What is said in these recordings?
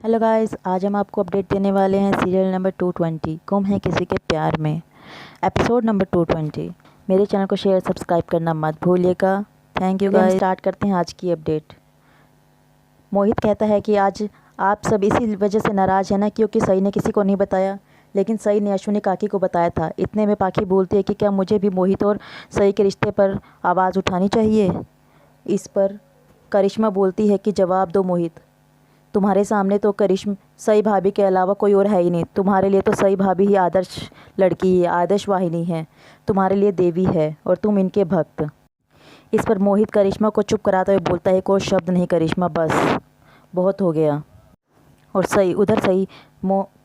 Hello guys, आज हम आपको अपडेट देने वाले हैं सीरियल नंबर 220 गुम है किसी के प्यार में, एपिसोड नंबर 220। मेरे चैनल को शेयर सब्सक्राइब करना मत भूलिएगा। Thank you guys. स्टार्ट करते हैं आज की अपडेट। मोहित कहता है कि आज आप सब इसी वजह से नाराज़ हैं ना, क्योंकि सई ने किसी को नहीं बताया, लेकिन सई ने अश्विनी काकी को बताया था। इतने में पाखी बोलती है कि क्या मुझे भी मोहित और सई के रिश्ते पर आवाज़ उठानी चाहिए। इस पर करिश्मा बोलती है कि जवाब दो मोहित, तुम्हारे सामने तो करिश्मा सई भाभी के अलावा कोई और है ही नहीं। तुम्हारे लिए तो सई भाभी ही आदर्श लड़की है, आदर्श वाहिनी है, तुम्हारे लिए देवी है और तुम इनके भक्त। इस पर मोहित करिश्मा को चुप कराते हुए बोलता है, कोई शब्द नहीं करिश्मा, बस बहुत हो गया। और सई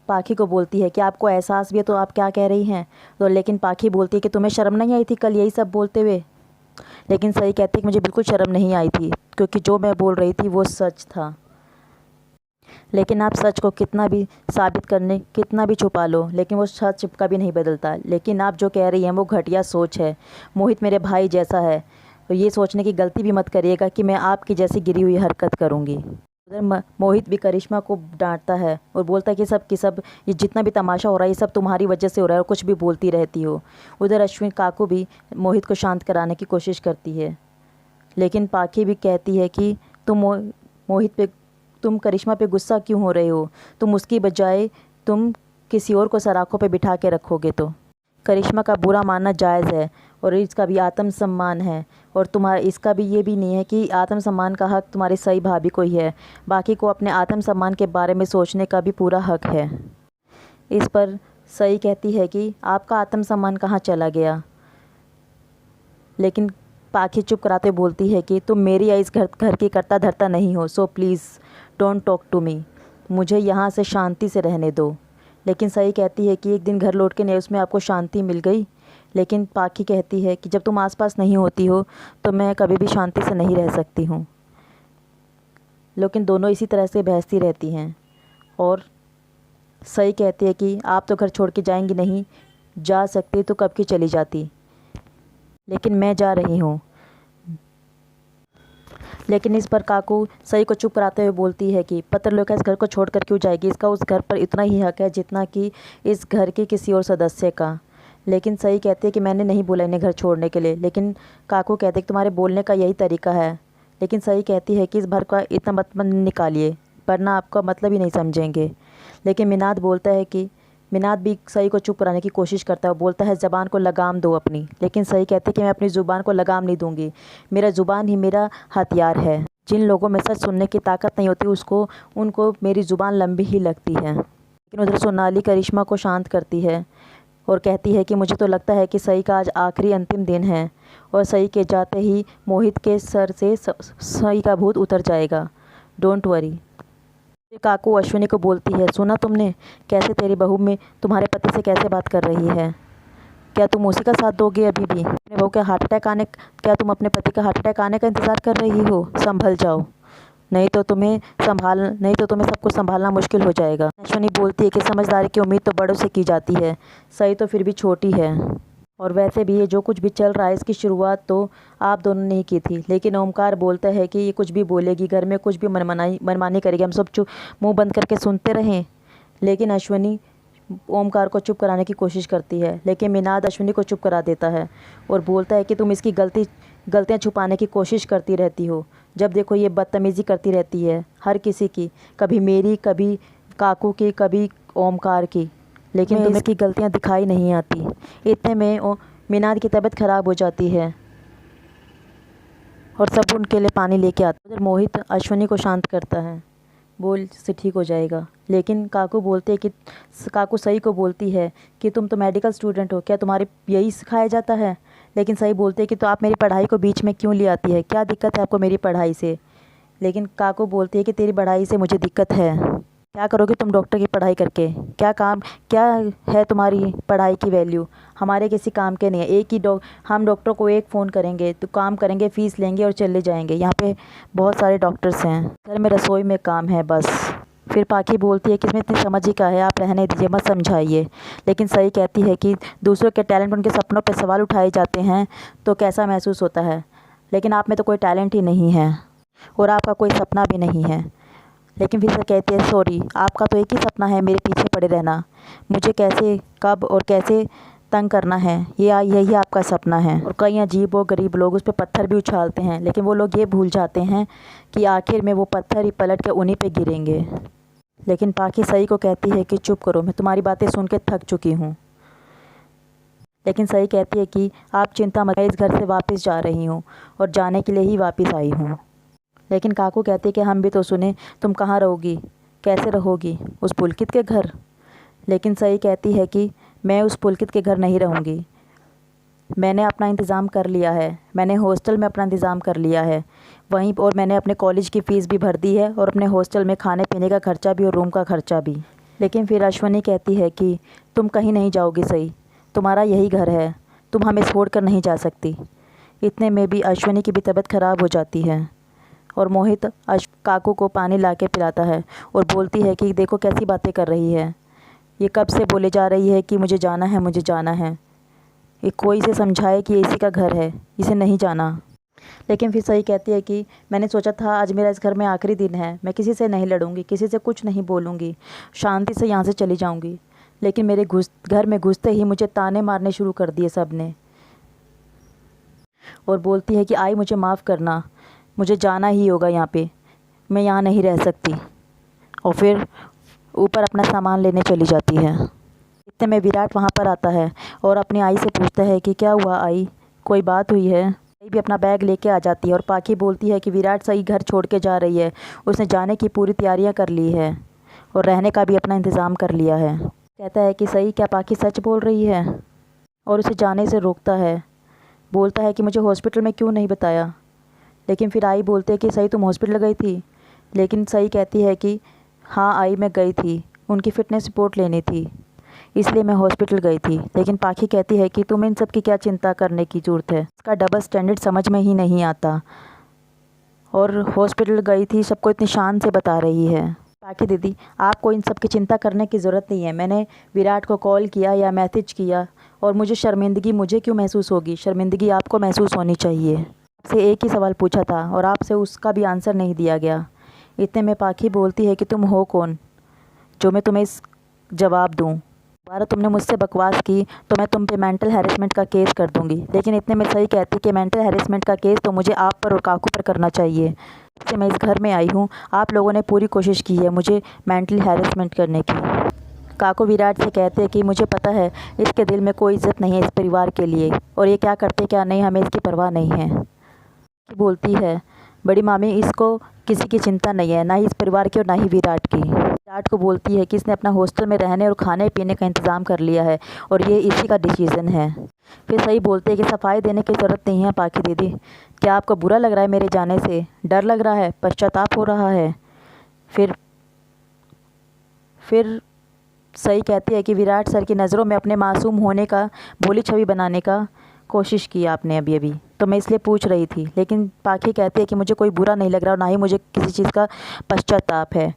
पाखी को बोलती है कि आपको एहसास भी है तो आप क्या कह रही हैं। तो लेकिन पाखी बोलती है कि तुम्हें शर्म नहीं आई थी कल यही सब बोलते हुए। लेकिन सई कहती है कि मुझे बिल्कुल शर्म नहीं आई थी, क्योंकि जो मैं बोल रही थी वो सच था। लेकिन आप सच को कितना भी साबित करने, कितना भी छुपा लो, लेकिन वो सच कभी नहीं बदलता। लेकिन आप जो कह रही हैं वो घटिया सोच है। मोहित मेरे भाई जैसा है, तो ये सोचने की गलती भी मत करिएगा कि मैं आपकी जैसी गिरी हुई हरकत करूँगी। उधर मोहित भी करिश्मा को डांटता है और बोलता है कि सब की सब ये जितना भी तमाशा हो रहा है ये सब तुम्हारी वजह से हो रहा है और कुछ भी बोलती रहती हो। उधर अश्विन काकू भी मोहित को शांत कराने की कोशिश करती है, लेकिन पाखी भी कहती है कि तुम करिश्मा पे गुस्सा क्यों हो रहे हो। तुम उसकी बजाय तुम किसी और को सराखों पे बिठा के रखोगे तो। करिश्मा का बुरा मानना जायज़ है और इसका भी आत्मसम्मान है, और तुम्हारा इसका भी ये भी नहीं है कि आत्मसम्मान का हक तुम्हारी सई भाभी को ही है। बाकी को अपने आत्मसम्मान के बारे में सोचने का भी पूरा हक है। इस पर सई कहती है कि आपका आत्मसम्मान कहाँ चला गया। लेकिन पाखी चुप कराते बोलती है कि तुम मेरी या इस घर की करता धरता नहीं हो, so please don't talk to me. मुझे यहाँ से शांति से रहने दो। लेकिन सई कहती है कि एक दिन घर लौट के नहीं उसमें आपको शांति मिल गई। लेकिन पाखी कहती है कि जब तुम आसपास नहीं होती हो तो मैं कभी भी शांति से नहीं रह सकती हूँ। लेकिन दोनों इसी तरह से बहसती रहती हैं और सई कहती है कि आप तो घर छोड़ के जाएंगी नहीं, जा सकती तो कब की चली जाती, लेकिन मैं जा रही हूँ। लेकिन इस पर काकू सई को चुप कराते हुए बोलती है कि पत्रलेखा इस घर को छोड़कर क्यों जाएगी, इसका उस घर पर इतना ही हक है जितना कि इस घर के किसी और सदस्य का। लेकिन सई कहती है कि मैंने नहीं बोला इन्हें घर छोड़ने के लिए। लेकिन काकू कहते हैं कि तुम्हारे बोलने का यही तरीका है। लेकिन सई कहती है कि इस घर का इतना मत निकालिए, वरना आपका मतलब ही नहीं समझेंगे। लेकिन मिनाद भी सई को चुप कराने की कोशिश करता है, बोलता है ज़बान को लगाम दो अपनी। लेकिन सई कहते हैं कि मैं अपनी ज़ुबान को लगाम नहीं दूंगी, मेरा ज़ुबान ही मेरा हथियार है। जिन लोगों में सच सुनने की ताकत नहीं होती उनको मेरी ज़ुबान लंबी ही लगती है। लेकिन उधर सोनाली करिश्मा को शांत करती है और कहती है कि मुझे तो लगता है कि सई का आज आखिरी अंतिम दिन है और सई के जाते ही मोहित के सर से सई का भूत उतर जाएगा। Don't worry. काकू अश्विनी को बोलती है, सुना तुमने कैसे तेरी बहू में तुम्हारे पति से कैसे बात कर रही है। क्या तुम उसी का साथ दोगे अभी भी। अपने बहू के हार्ट अटैक आने क्या तुम अपने पति का हार्ट अटैक आने का इंतज़ार कर रही हो। संभल जाओ, नहीं तो तुम्हें सब कुछ संभालना मुश्किल हो जाएगा। अश्विनी बोलती है कि समझदारी की उम्मीद तो बड़ों से की जाती है, सही तो फिर भी छोटी है, और वैसे भी ये जो कुछ भी चल रहा है इसकी शुरुआत तो आप दोनों ने ही की थी। लेकिन ओमकार बोलता है कि ये कुछ भी बोलेगी, घर में कुछ भी मनमानी करेगी, हम सब चुप मुंह बंद करके सुनते रहें। लेकिन अश्विनी ओमकार को चुप कराने की कोशिश करती है, लेकिन मिनाद अश्विनी को चुप करा देता है और बोलता है कि तुम इसकी गलतियाँ छुपाने की कोशिश करती रहती हो। जब देखो ये बदतमीज़ी करती रहती है हर किसी की, कभी मेरी, कभी काकू की, कभी ओमकार की, लेकिन तुम्हें इसकी गलतियाँ दिखाई नहीं आती। इतने में मिनाद की तबीयत ख़राब हो जाती है और सब उनके लिए पानी लेके आते। उधर मोहित अश्विनी को शांत करता है, बोल से ठीक हो जाएगा। लेकिन काकू सई को बोलती है कि तुम तो मेडिकल स्टूडेंट हो, क्या तुम्हारे यही सिखाया जाता है। लेकिन सई बोलते हैं कि तो आप मेरी पढ़ाई को बीच में क्यों ले आती है, क्या दिक्कत है आपको मेरी पढ़ाई से। लेकिन काकू बोलती है कि तेरी पढ़ाई से मुझे दिक्कत है, क्या करोगे तुम डॉक्टर की पढ़ाई करके, क्या है तुम्हारी पढ़ाई की वैल्यू, हमारे किसी काम के नहीं है। हम डॉक्टर को एक फ़ोन करेंगे तो काम करेंगे, फ़ीस लेंगे और चले जाएंगे। यहाँ पे बहुत सारे डॉक्टर्स हैं, घर में रसोई में काम है बस। फिर पाखी बोलती है कि इसमें इतनी समझ ही का है, आप रहने दीजिए, मत समझाइए। लेकिन सही कहती है कि दूसरों के टैलेंट, उनके सपनों पर सवाल उठाए जाते हैं तो कैसा महसूस होता है। लेकिन आप में तो कोई टैलेंट ही नहीं है और आपका कोई सपना भी नहीं है। लेकिन फिर सई कहती है सॉरी, आपका तो एक ही सपना है मेरे पीछे पड़े रहना, मुझे कैसे कब और कैसे तंग करना है, यही आपका सपना है। और कई अजीब और गरीब लोग उस पर पत्थर भी उछालते हैं, लेकिन वो लोग ये भूल जाते हैं कि आखिर में वो पत्थर ही पलट के उन्हीं पे गिरेंगे। लेकिन पाखी सई को कहती है कि चुप करो, मैं तुम्हारी बातें सुन के थक चुकी हूँ। लेकिन सई कहती है कि आप चिंता मत, मैं इस घर से वापस जा रही हूँ और जाने के लिए ही वापस आई हूँ। लेकिन काकू कहती है कि हम भी तो सुने, तुम कहाँ रहोगी, कैसे रहोगी, उस पुलकित के घर। लेकिन सई कहती है कि मैं उस पुलकित के घर नहीं रहूँगी, मैंने अपना इंतज़ाम कर लिया है, मैंने हॉस्टल में अपना इंतज़ाम कर लिया है वहीं, और मैंने अपने कॉलेज की फ़ीस भी भर दी है और अपने हॉस्टल में खाने पीने का खर्चा भी और रूम का खर्चा भी। लेकिन फिर अश्वनी कहती है कि तुम कहीं नहीं जाओगी सई, तुम्हारा यही घर है, तुम हमें छोड़कर नहीं जा सकती। इतने में भी अश्वनी की भी तबीयत ख़राब हो जाती है और मोहित काकू को पानी ला के पिलाता है और बोलती है कि देखो कैसी बातें कर रही है, ये कब से बोले जा रही है कि मुझे जाना है, मुझे जाना है, ये कोई से समझाए कि इसी का घर है, इसे नहीं जाना। लेकिन फिर सही कहती है कि मैंने सोचा था आज मेरा इस घर में आखिरी दिन है, मैं किसी से नहीं लड़ूंगी, किसी से कुछ नहीं बोलूँगी, शांति से यहाँ से चली जाऊँगी। लेकिन मेरे घर में घुसते ही मुझे ताने मारने शुरू कर दिए सब ने, और बोलती है कि आई मुझे माफ़ करना, मुझे जाना ही होगा यहाँ पे, मैं यहाँ नहीं रह सकती। और फिर ऊपर अपना सामान लेने चली जाती है। इतने में विराट वहाँ पर आता है और अपनी आई से पूछता है कि क्या हुआ आई, कोई बात हुई है। आई भी अपना बैग लेके आ जाती है और पाखी बोलती है कि विराट सही घर छोड़ के जा रही है, उसने जाने की पूरी तैयारियाँ कर ली है और रहने का भी अपना इंतज़ाम कर लिया है। कहता है कि सही क्या पाखी सच बोल रही है, और उसे जाने से रोकता है, बोलता है कि मुझे हॉस्पिटल में क्यों नहीं बताया। लेकिन फिर आई बोलते है कि सही तुम हॉस्पिटल गई थी। लेकिन सही कहती है कि हाँ आई मैं गई थी, उनकी फ़िटनेस रिपोर्ट लेनी थी, इसलिए मैं हॉस्पिटल गई थी। लेकिन पाखी कहती है कि तुम इन सब की क्या चिंता करने की ज़रूरत है, इसका डबल स्टैंडर्ड समझ में ही नहीं आता, और हॉस्पिटल गई थी सबको इतनी शान से बता रही है। पाखी दीदी आपको इन सब की चिंता करने की ज़रूरत नहीं है, मैंने विराट को कॉल किया या मैसेज किया, और मुझे शर्मिंदगी मुझे क्यों महसूस होगी, शर्मिंदगी आपको महसूस होनी चाहिए। आपसे एक ही सवाल पूछा था और आपसे उसका भी आंसर नहीं दिया गया। इतने में पाखी बोलती है कि तुम हो कौन जो मैं तुम्हें इस जवाब दूं, दोबारा तुमने मुझसे बकवास की तो मैं तुम पे मेंटल हैरेसमेंट का केस कर दूंगी। लेकिन इतने में सही कहती कि मेंटल हैरेसमेंट का केस तो मुझे आप पर और काकू पर करना चाहिए, इससे मैं इस घर में आई हूँ, आप लोगों ने पूरी कोशिश की है मुझे मेंटल हैरेसमेंट करने की। काकू विराट से कहते हैं कि मुझे पता है इसके दिल में कोई इज्जत नहीं है इस परिवार के लिए, और ये क्या करते क्या नहीं हमें इसकी परवाह नहीं है। बोलती है बड़ी मामी इसको किसी की चिंता नहीं है, ना ही इस परिवार की और ना ही विराट की। विराट को बोलती है कि इसने अपना हॉस्टल में रहने और खाने पीने का इंतज़ाम कर लिया है और ये इसी का डिसीज़न है। फिर सही बोलते हैं कि सफाई देने की ज़रूरत नहीं है पाखी दीदी, क्या आपको बुरा लग रहा है मेरे जाने से, डर लग रहा है, पश्चाताप हो रहा है। फिर सही कहती है कि विराट सर की नज़रों में अपने मासूम होने का भोली छवि बनाने का कोशिश की आपने अभी तो मैं इसलिए पूछ रही थी। लेकिन पाखी कहती है कि मुझे कोई बुरा नहीं लग रहा और ना ही मुझे किसी चीज़ का पश्चाताप है,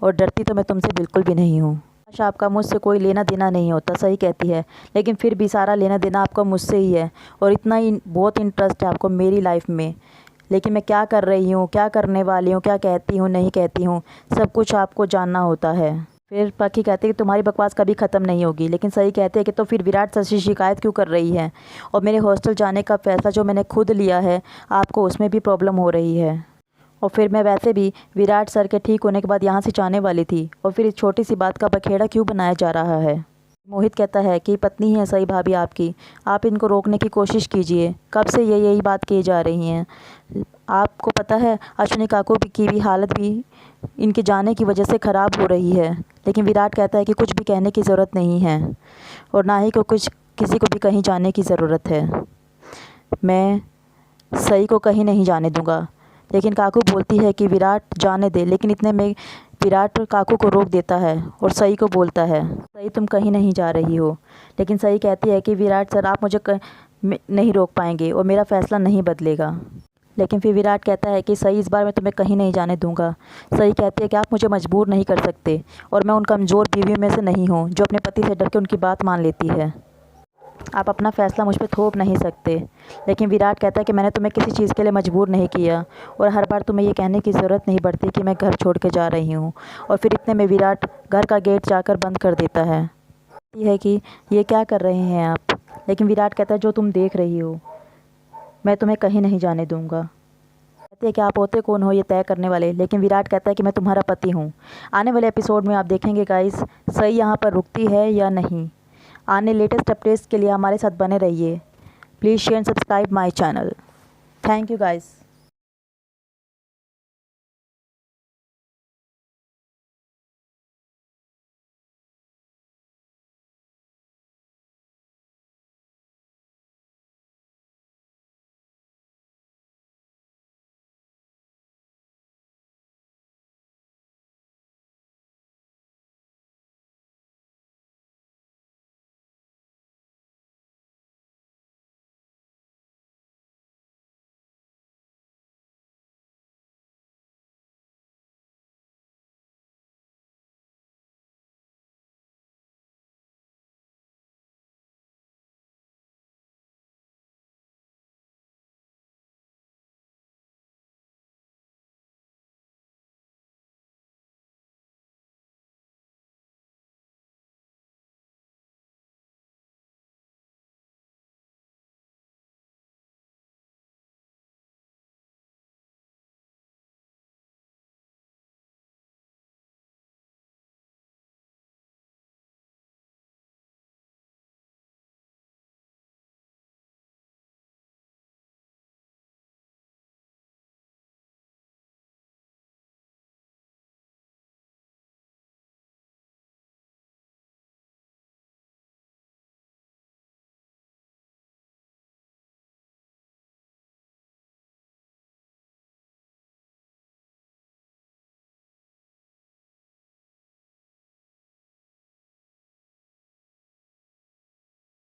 और डरती तो मैं तुमसे बिल्कुल भी नहीं हूँ। अच्छा आपका मुझसे कोई लेना देना नहीं होता, सही कहती है, लेकिन फिर भी सारा लेना देना आपका मुझसे ही है और इतना ही बहुत इंटरेस्ट है आपको मेरी लाइफ में। लेकिन मैं क्या कर रही हूँ, क्या करने वाली हूँ, क्या कहती हूँ नहीं कहती हूँ, सब कुछ आपको जानना होता है। फिर पाखी कहते हैं कि तुम्हारी बकवास कभी ख़त्म नहीं होगी। लेकिन सही कहते हैं कि तो फिर विराट सर से शिकायत क्यों कर रही है, और मेरे हॉस्टल जाने का फ़ैसला जो मैंने खुद लिया है आपको उसमें भी प्रॉब्लम हो रही है। और फिर मैं वैसे भी विराट सर के ठीक होने के बाद यहाँ से जाने वाली थी, और फिर इस छोटी सी बात का बखेड़ा क्यों बनाया जा रहा है। मोहित कहता है कि पत्नी है सही भाभी आपकी, आप इनको रोकने की कोशिश कीजिए, कब से ये यही बात की जा रही हैं। आपको पता है अश्विनी काकू की भी हालत भी इनके जाने की वजह से ख़राब हो रही है। लेकिन विराट कहता है कि कुछ भी कहने की ज़रूरत नहीं है और ना ही को कुछ किसी को भी कहीं जाने की ज़रूरत है, मैं सही को कहीं नहीं जाने दूंगा। लेकिन काकू बोलती है कि विराट जाने दे, लेकिन इतने में विराट काकू को रोक देता है और सई को बोलता है सई तुम कहीं नहीं जा रही हो। लेकिन सई कहती है कि विराट सर आप मुझे नहीं रोक पाएंगे और मेरा फ़ैसला नहीं बदलेगा। लेकिन फिर विराट कहता है कि सही इस बार मैं तुम्हें कहीं नहीं जाने दूंगा। सही कहती है कि आप मुझे मजबूर नहीं कर सकते और मैं उन कमज़ोर बीवियों में से नहीं हूँ जो अपने पति से डर के उनकी बात मान लेती है। आप अपना फ़ैसला मुझ पे थोप नहीं सकते। लेकिन विराट कहता है कि मैंने तुम्हें किसी चीज़ के लिए मजबूर नहीं किया और हर बार तुम्हें ये कहने की ज़रूरत नहीं पड़ती कि मैं घर छोड़ के जा रही हूँ। और फिर इतने में विराट घर का गेट जाकर बंद कर देता है। ये है कि ये क्या कर रहे हैं आप। लेकिन विराट कहता है जो तुम देख रही हो मैं तुम्हें कहीं नहीं जाने दूंगा। कहते हैं कि आप होते कौन हो ये तय करने वाले। लेकिन विराट कहता है कि मैं तुम्हारा पति हूँ। आने वाले एपिसोड में आप देखेंगे गाइस सई यहाँ पर रुकती है या नहीं। आने लेटेस्ट अपडेट्स के लिए हमारे साथ बने रहिए। Please share and subscribe my channel. Thank you guys.